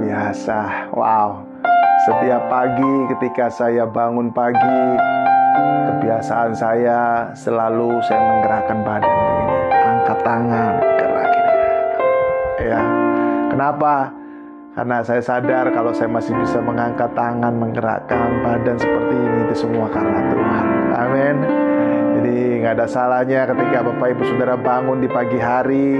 biasa. Wow. Setiap pagi ketika saya bangun pagi, kebiasaan saya selalu saya menggerakkan badan begini. Angkat tangan, gerak ini. Ya. Kenapa? Karena saya sadar kalau saya masih bisa mengangkat tangan, menggerakkan badan seperti ini, itu semua karena Tuhan. Amin. Jadi nggak ada salahnya ketika Bapak Ibu Saudara bangun di pagi hari,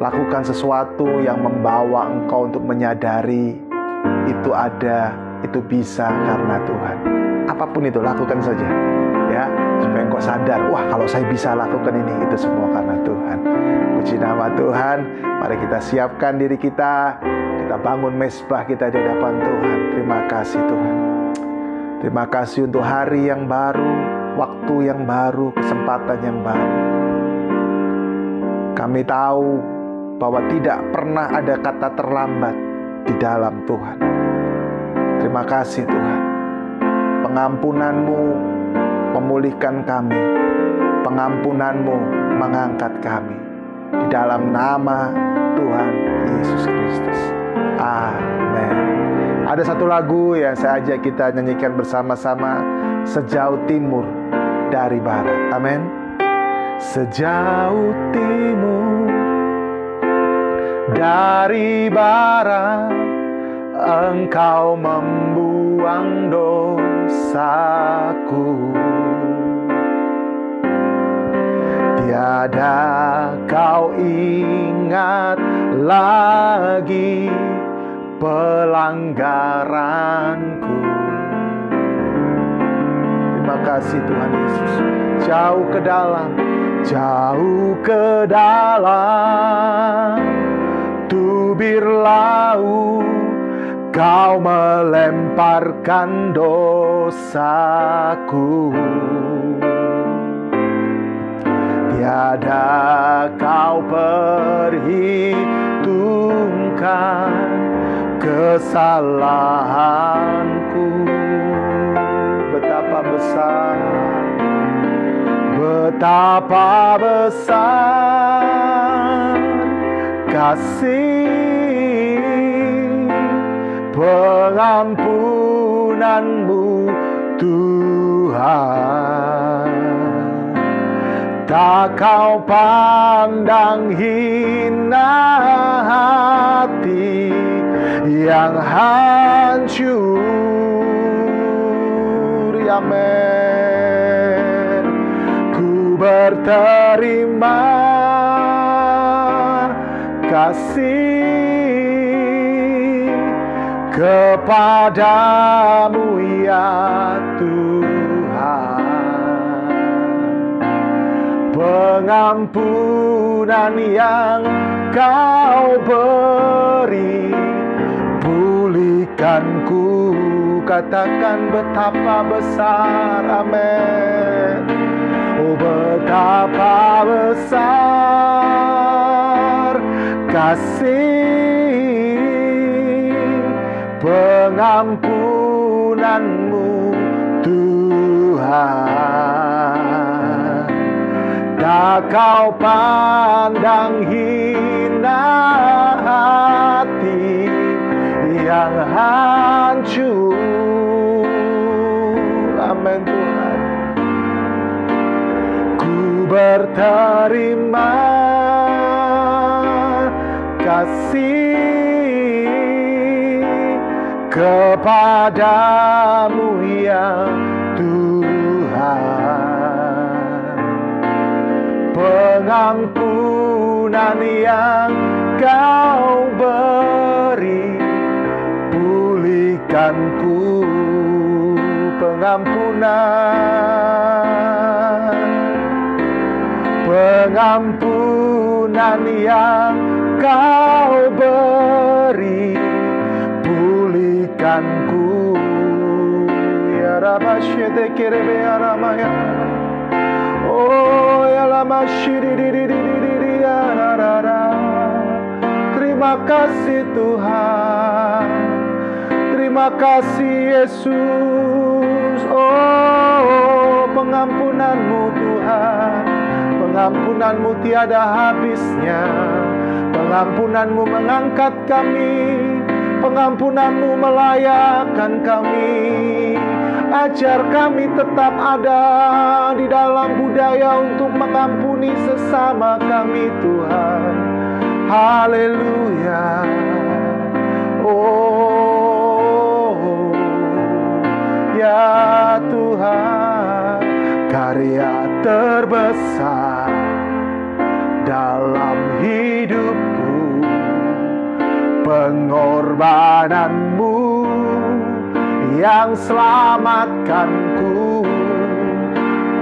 lakukan sesuatu yang membawa engkau untuk menyadari itu ada, itu bisa karena Tuhan. Apapun itu, lakukan saja, ya, supaya engkau sadar, wah kalau saya bisa lakukan ini, itu semua karena Tuhan. Puji nama Tuhan. Mari kita siapkan diri kita bangun mezbah kita di hadapan Tuhan. Terima kasih Tuhan. Terima kasih untuk hari yang baru, waktu yang baru, kesempatan yang baru. Kami tahu bahwa tidak pernah ada kata terlambat di dalam Tuhan. Terima kasih Tuhan. Pengampunan-Mu memulihkan kami. Pengampunan-Mu mengangkat kami. Di dalam nama Tuhan Yesus Kristus. Amin. Ada satu lagu yang saya ajak kita nyanyikan bersama-sama, Sejauh Timur dari Barat. Amin. Sejauh timur dari barat, Engkau membuang dosaku. Tiada Kau ingat lagi pelanggaranku. Terima kasih Tuhan Yesus. Jauh ke dalam tubir laut, Kau melemparkan dosaku. Tiada Kau perhitungkan kesalahanku. Betapa besar kasih pengampunan-Mu Tuhan. Tak Kau pandang hina hati yang hancur. Amin. Ku berterima kasih kepadamu ya Tuhan. Pengampunan yang Kau beri, pulihkanku. Katakan betapa besar, amin. Oh betapa besar kasih pengampunan-Mu Tuhan. Tak Kau pandang hina hati yang hancur. Amin Tuhan. Ku berterima kasih kepadamu ya Tuhan. Pengampunan yang Kau beri, pulihkanku. Pengampunan yang Kau beri, pulihkanku. Ya Rabashede kerebe aramaya. Oh ya lama shiri. Terima kasih Tuhan. Terima kasih Yesus. Oh pengampunan-Mu Tuhan. Pengampunan-Mu tiada habisnya. Pengampunan-Mu mengangkat kami. pengampunan-Mu melayakkan kami. Ajar kami tetap ada di dalam budaya untuk mengampuni sesama kami, Tuhan. Haleluya. Oh, ya Tuhan, karya terbesar dalam hidupku, pengorbananmu yang selamatkanku.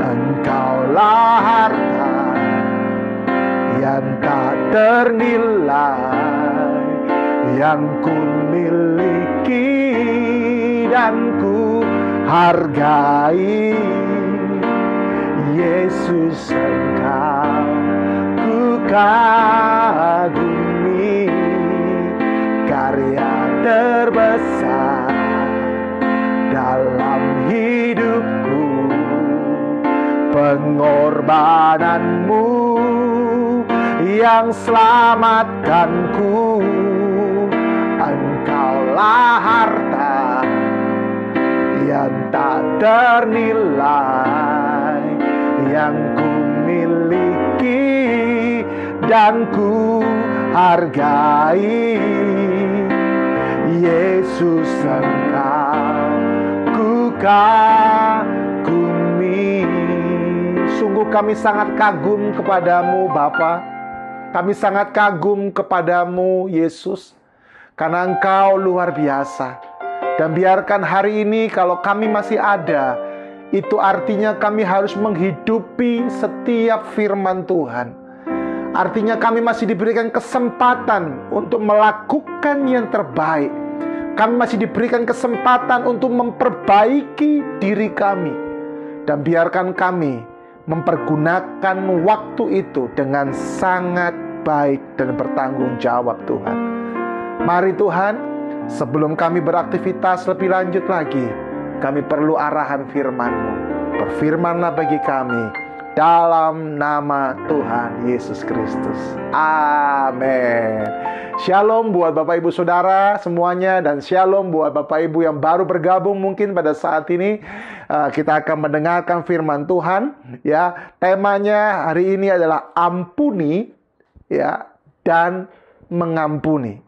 Engkaulah harta yang tak ternilai, yang ku miliki dan ku hargai. Yesus, Engkau ku kagumi, karya terbesar dalam hidupku, pengorbananmu yang selamatkanku. Engkaulah harta yang tak ternilai, yang ku miliki dan ku hargai. Yesus, Engkau ku kagumi. Sungguh kami sangat kagum kepadamu, Bapa. Kami sangat kagum kepadamu, Yesus, karena Engkau luar biasa. Dan biarkan hari ini kalau kami masih ada, itu artinya kami harus menghidupi setiap firman Tuhan. Artinya kami masih diberikan kesempatan untuk melakukan yang terbaik. Kami masih diberikan kesempatan untuk memperbaiki diri kami. Dan biarkan kami mempergunakan waktu itu dengan sangat baik dan bertanggung jawab, Tuhan. Mari Tuhan, sebelum kami beraktivitas lebih lanjut lagi, kami perlu arahan firman-Mu. Berfirmanlah bagi kami dalam nama Tuhan Yesus Kristus. Amin. Shalom buat Bapak Ibu Saudara semuanya, dan shalom buat Bapak Ibu yang baru bergabung mungkin pada saat ini. Kita akan mendengarkan firman Tuhan. Ya, temanya hari ini adalah ampuni, ya, dan mengampuni.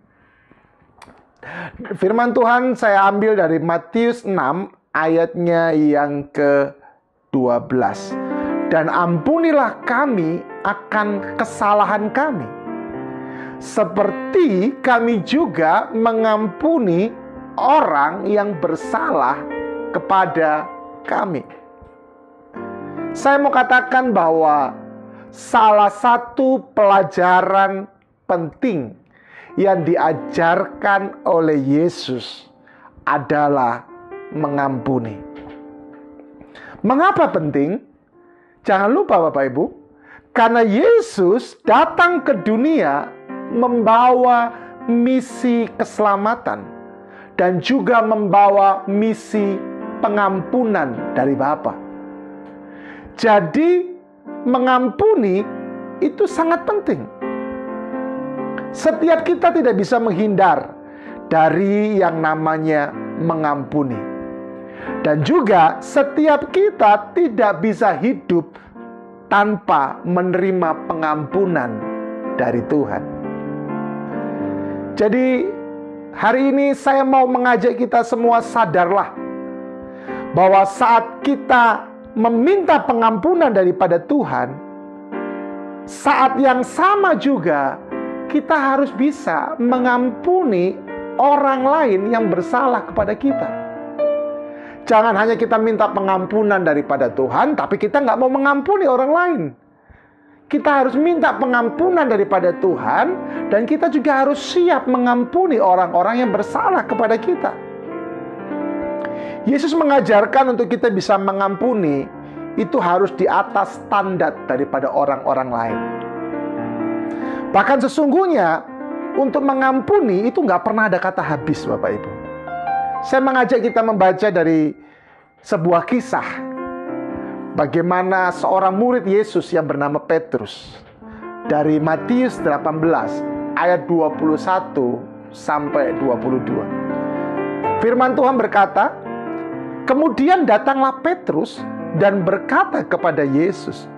Firman Tuhan saya ambil dari Matius 6 ayatnya yang ke-12. Dan ampunilah kami akan kesalahan kami, seperti kami juga mengampuni orang yang bersalah kepada kami. Saya mau katakan bahwa salah satu pelajaran penting yang diajarkan oleh Yesus adalah mengampuni. Mengapa penting? Jangan lupa Bapak Ibu, karena Yesus datang ke dunia membawa misi keselamatan dan juga membawa misi pengampunan dari Bapa. Jadi mengampuni itu sangat penting. Setiap kita tidak bisa menghindar dari yang namanya mengampuni. Dan juga setiap kita tidak bisa hidup tanpa menerima pengampunan dari Tuhan. Jadi hari ini saya mau mengajak kita semua sadarlah bahwa saat kita meminta pengampunan daripada Tuhan, saat yang sama juga kita harus bisa mengampuni orang lain yang bersalah kepada kita. Jangan hanya kita minta pengampunan daripada Tuhan, tapi kita nggak mau mengampuni orang lain. Kita harus minta pengampunan daripada Tuhan, dan kita juga harus siap mengampuni orang-orang yang bersalah kepada kita. Yesus mengajarkan untuk kita bisa mengampuni, itu harus di atas standar daripada orang-orang lain. Bahkan sesungguhnya, untuk mengampuni itu nggak pernah ada kata habis, Bapak Ibu. Saya mengajak kita membaca dari sebuah kisah bagaimana seorang murid Yesus yang bernama Petrus, dari Matius 18 ayat 21 sampai 22. Firman Tuhan berkata, kemudian datanglah Petrus dan berkata kepada Yesus,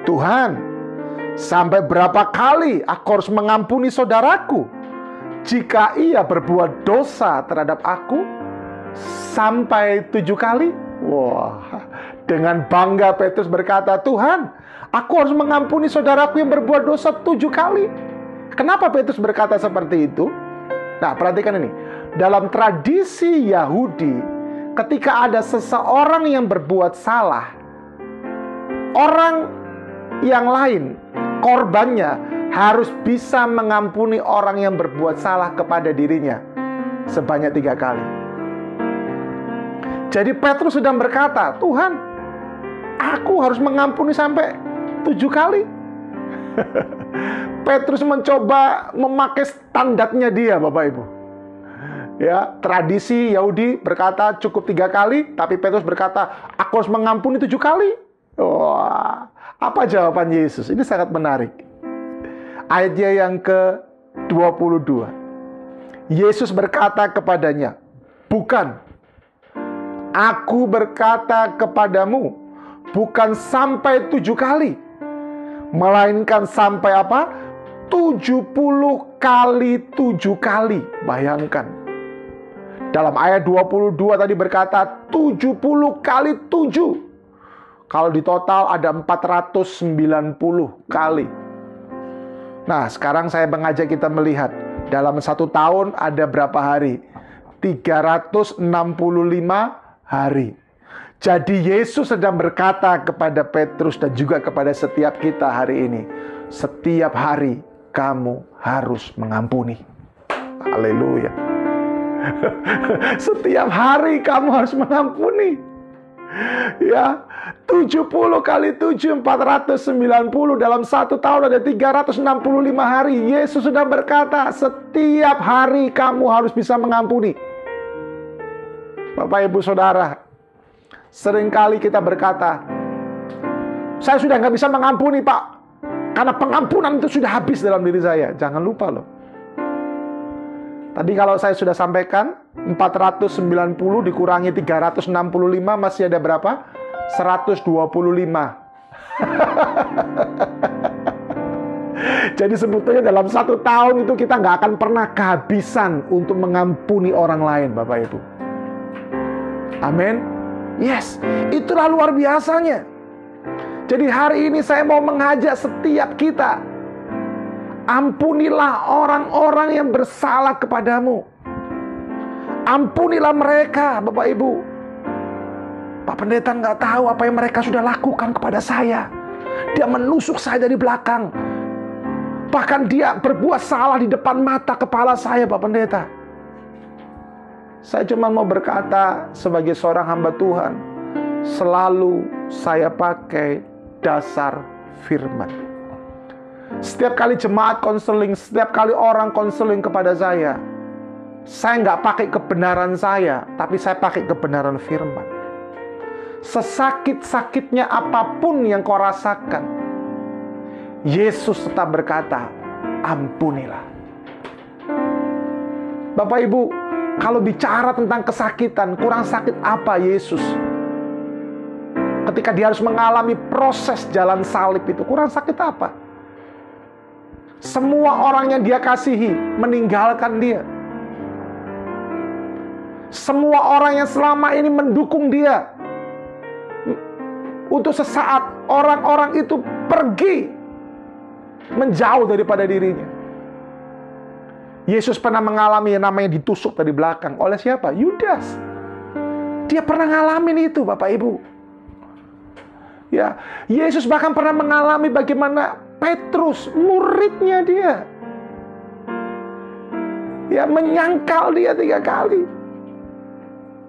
Tuhan, sampai berapa kali aku harus mengampuni saudaraku jika ia berbuat dosa terhadap aku? Sampai 7 kali? Wah, dengan bangga Petrus berkata, Tuhan, aku harus mengampuni saudaraku yang berbuat dosa 7 kali. Kenapa Petrus berkata seperti itu? Nah, perhatikan ini. Dalam tradisi Yahudi, ketika ada seseorang yang berbuat salah, orang yang lain, korbannya, harus bisa mengampuni orang yang berbuat salah kepada dirinya sebanyak 3 kali. Jadi Petrus sedang berkata, Tuhan, aku harus mengampuni sampai 7 kali. Petrus mencoba memakai standarnya dia, Bapak Ibu. Ya, tradisi Yahudi berkata cukup 3 kali, tapi Petrus berkata, aku harus mengampuni 7 kali. Wah, apa jawaban Yesus? Ini sangat menarik. Ayatnya yang ke-22. Yesus berkata kepadanya, bukan. Aku berkata kepadamu, bukan sampai 7 kali, melainkan sampai apa? 70 kali 7 kali. Bayangkan. Dalam ayat 22 tadi berkata 70 kali 7. Kalau di total ada 490 kali. Nah, sekarang saya mengajak kita melihat dalam 1 tahun ada berapa hari? 365 hari. Jadi Yesus sedang berkata kepada Petrus dan juga kepada setiap kita hari ini, setiap hari kamu harus mengampuni. Haleluya. Setiap hari kamu harus mengampuni. Ya, 70 kali 7, 490. Dalam 1 tahun ada 365 hari. Yesus sudah berkata, setiap hari kamu harus bisa mengampuni. Bapak, Ibu, Saudara, seringkali kita berkata, saya sudah nggak bisa mengampuni, Pak, karena pengampunan itu sudah habis dalam diri saya. Jangan lupa loh. Tadi kalau saya sudah sampaikan, 490 dikurangi 365 masih ada berapa? 125. Jadi sebetulnya dalam 1 tahun itu kita nggak akan pernah kehabisan untuk mengampuni orang lain, Bapak Ibu. Amin. Yes, itulah luar biasanya. Jadi hari ini saya mau mengajak setiap kita, ampunilah orang-orang yang bersalah kepadamu. Ampunilah mereka, Bapak Ibu. Pak Pendeta nggak tahu apa yang mereka sudah lakukan kepada saya. Dia menusuk saya dari belakang. Bahkan dia berbuat salah di depan mata kepala saya, Pak Pendeta. Saya cuma mau berkata sebagai seorang hamba Tuhan, selalu saya pakai dasar firman. Setiap kali jemaat konseling, setiap kali orang konseling kepada saya nggak pakai kebenaran saya, tapi saya pakai kebenaran firman. Sesakit-sakitnya apapun yang kau rasakan, Yesus tetap berkata, ampunilah. Bapak Ibu, kalau bicara tentang kesakitan, kurang sakit apa Yesus? Ketika dia harus mengalami proses jalan salib itu, kurang sakit apa? Semua orang yang dia kasihi meninggalkan dia. Semua orang yang selama ini mendukung dia, untuk sesaat orang-orang itu pergi menjauh daripada dirinya. Yesus pernah mengalami yang namanya ditusuk dari belakang. Oleh siapa? Yudas. Dia pernah ngalamin itu, Bapak Ibu. Ya, Yesus bahkan pernah mengalami bagaimana Petrus, muridnya dia, ya, menyangkal dia 3 kali.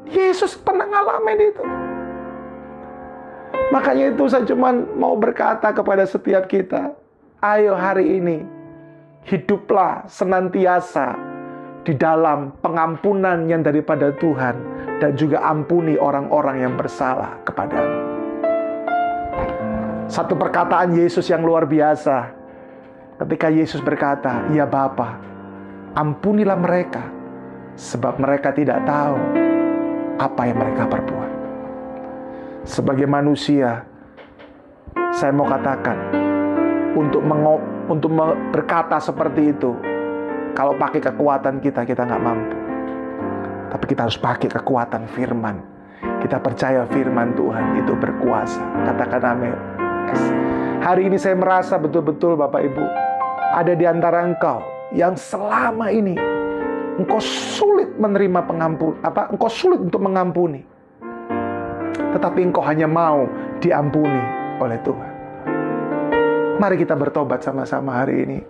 Yesus pernah ngalamin itu. Makanya itu saya cuma mau berkata kepada setiap kita, ayo hari ini hiduplah senantiasa di dalam pengampunan yang daripada Tuhan, dan juga ampuni orang-orang yang bersalah kepadamu. Satu perkataan Yesus yang luar biasa, ketika Yesus berkata, ya Bapa, Ampunilah mereka, sebab mereka tidak tahu apa yang mereka perbuat. Sebagai manusia, saya mau katakan, untuk berkata seperti itu, kalau pakai kekuatan kita nggak mampu. Tapi kita harus pakai kekuatan firman. Kita percaya firman Tuhan itu berkuasa. Katakan amin. Yes. Hari ini saya merasa betul-betul Bapak Ibu, ada di antara engkau yang selama ini engkau sulit menerima engkau sulit untuk mengampuni. Tetapi engkau hanya mau diampuni oleh Tuhan. Mari kita bertobat sama-sama hari ini.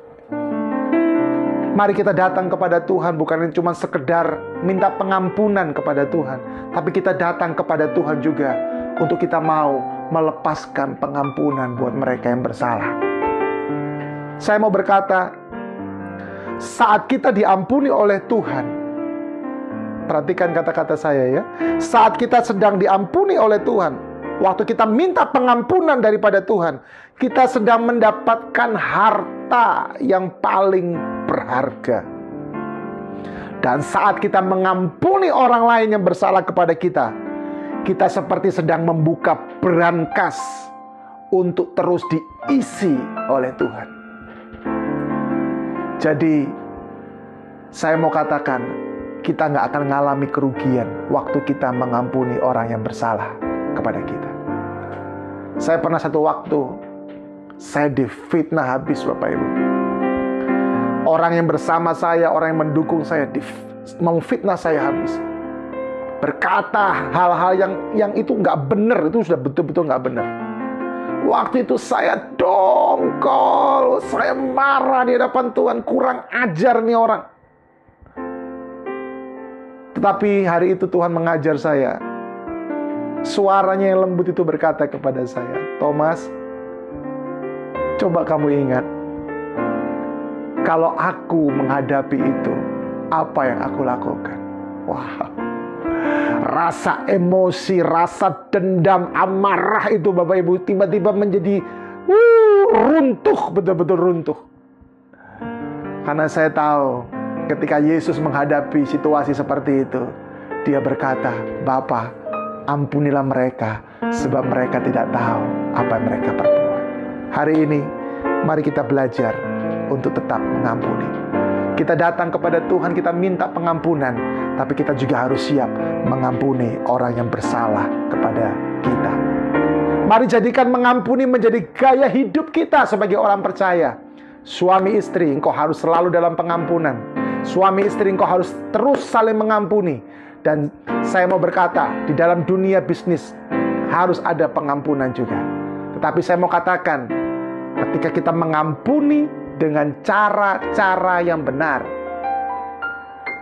Mari kita datang kepada Tuhan, bukan cuma sekedar minta pengampunan kepada Tuhan, tapi kita datang kepada Tuhan juga untuk kita mau melepaskan pengampunan buat mereka yang bersalah. Saya mau berkata, saat kita diampuni oleh Tuhan, perhatikan kata-kata saya ya, saat kita sedang diampuni oleh Tuhan, waktu kita minta pengampunan daripada Tuhan, kita sedang mendapatkan harta yang paling berharga. Dan saat kita mengampuni orang lain yang bersalah kepada kita, kita seperti sedang membuka brankas untuk terus diisi oleh Tuhan. Jadi, saya mau katakan, kita nggak akan mengalami kerugian waktu kita mengampuni orang yang bersalah kepada kita. Saya pernah satu waktu, saya difitnah habis Bapak Ibu. Orang yang bersama saya, orang yang mendukung saya, memfitnah saya habis. Berkata hal-hal yang itu nggak benar, itu sudah betul-betul nggak benar. Waktu itu saya dongkol, saya marah di hadapan Tuhan, kurang ajar nih orang. Tetapi hari itu Tuhan mengajar saya. Suaranya yang lembut itu berkata kepada saya, Thomas, coba kamu ingat, kalau aku menghadapi itu, apa yang aku lakukan? Wah, rasa emosi, rasa dendam, amarah itu Bapak Ibu tiba-tiba menjadi runtuh, betul-betul runtuh. Karena saya tahu ketika Yesus menghadapi situasi seperti itu, dia berkata, Bapa, ampunilah mereka, sebab mereka tidak tahu apa yang mereka perbuat. Hari ini, mari kita belajar untuk tetap mengampuni. Kita datang kepada Tuhan, kita minta pengampunan, tapi kita juga harus siap mengampuni orang yang bersalah kepada kita. Mari jadikan mengampuni menjadi gaya hidup kita sebagai orang percaya. Suami istri, engkau harus selalu dalam pengampunan. Suami istri, engkau harus terus saling mengampuni. Dan saya mau berkata, di dalam dunia bisnis harus ada pengampunan juga. Tetapi saya mau katakan, ketika kita mengampuni dengan cara-cara yang benar,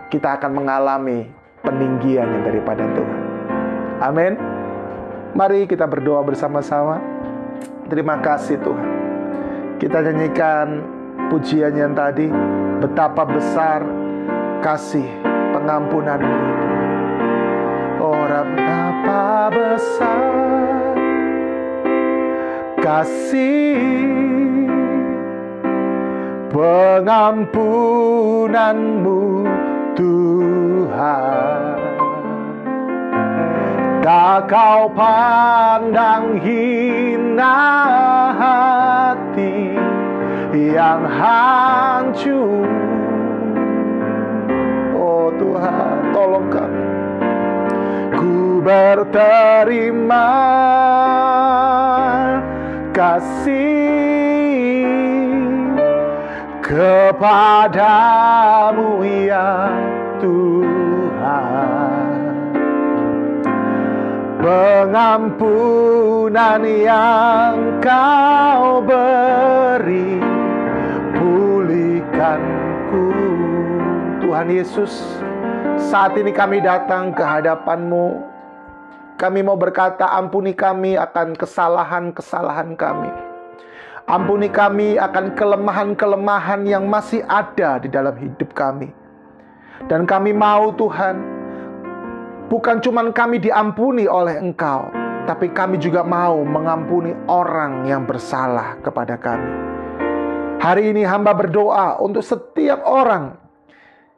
kita akan mengalami peninggian yang daripada Tuhan. Amin. Mari kita berdoa bersama-sama. Terima kasih Tuhan. Kita nyanyikan pujian yang tadi, betapa besar kasih pengampunan-Mu ya Tuhan. Oh, betapa besar kasih pengampunan-Mu Tuhan. Tak Kau pandang hina hati yang hancur. Oh Tuhan, tolong kami. Ku berterima kasih kepadamu ya Tuhan. Pengampunan yang Kau beri, pulihkanku. Tuhan Yesus, saat ini kami datang ke hadapan-Mu. Kami mau berkata, ampuni kami akan kesalahan-kesalahan kami. Ampuni kami akan kelemahan-kelemahan yang masih ada di dalam hidup kami. Dan kami mau Tuhan, bukan cuma kami diampuni oleh Engkau, tapi kami juga mau mengampuni orang yang bersalah kepada kami. Hari ini hamba berdoa untuk setiap orang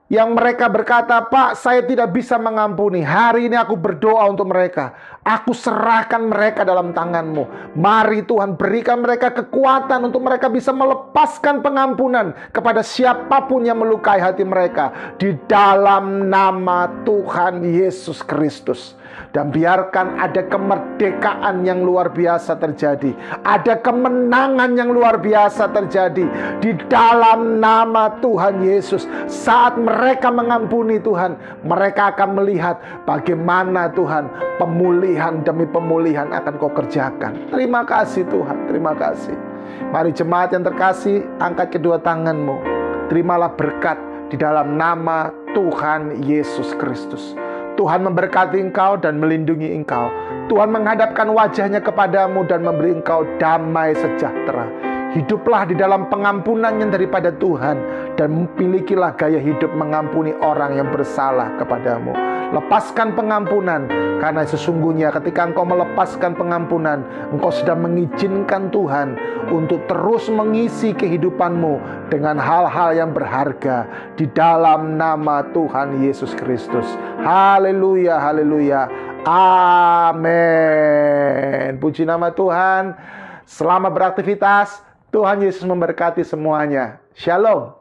Yang mereka berkata, Pak, saya tidak bisa mengampuni. Hari ini aku berdoa untuk mereka. Aku serahkan mereka dalam tangan-Mu. Mari Tuhan, berikan mereka kekuatan untuk mereka bisa melepaskan pengampunan kepada siapapun yang melukai hati mereka. Di dalam nama Tuhan Yesus Kristus. Dan biarkan ada kemerdekaan yang luar biasa terjadi. Ada kemenangan yang luar biasa terjadi. Di dalam nama Tuhan Yesus. Saat mereka mengampuni Tuhan, mereka akan melihat bagaimana Tuhan pemulihan demi pemulihan akan Kau kerjakan. Terima kasih Tuhan, terima kasih. Mari jemaat yang terkasih, angkat kedua tanganmu. Terimalah berkat di dalam nama Tuhan Yesus Kristus. Tuhan memberkati engkau dan melindungi engkau. Tuhan menghadapkan wajahnya kepadamu dan memberi engkau damai sejahtera. Hiduplah di dalam pengampunan yang daripada Tuhan, dan milikilah gaya hidup mengampuni orang yang bersalah kepadamu. Lepaskan pengampunan, karena sesungguhnya ketika engkau melepaskan pengampunan, engkau sedang mengizinkan Tuhan untuk terus mengisi kehidupanmu dengan hal-hal yang berharga di dalam nama Tuhan Yesus Kristus. Haleluya, haleluya. Amin. Puji nama Tuhan. Selamat beraktivitas. Tuhan Yesus memberkati semuanya. Shalom.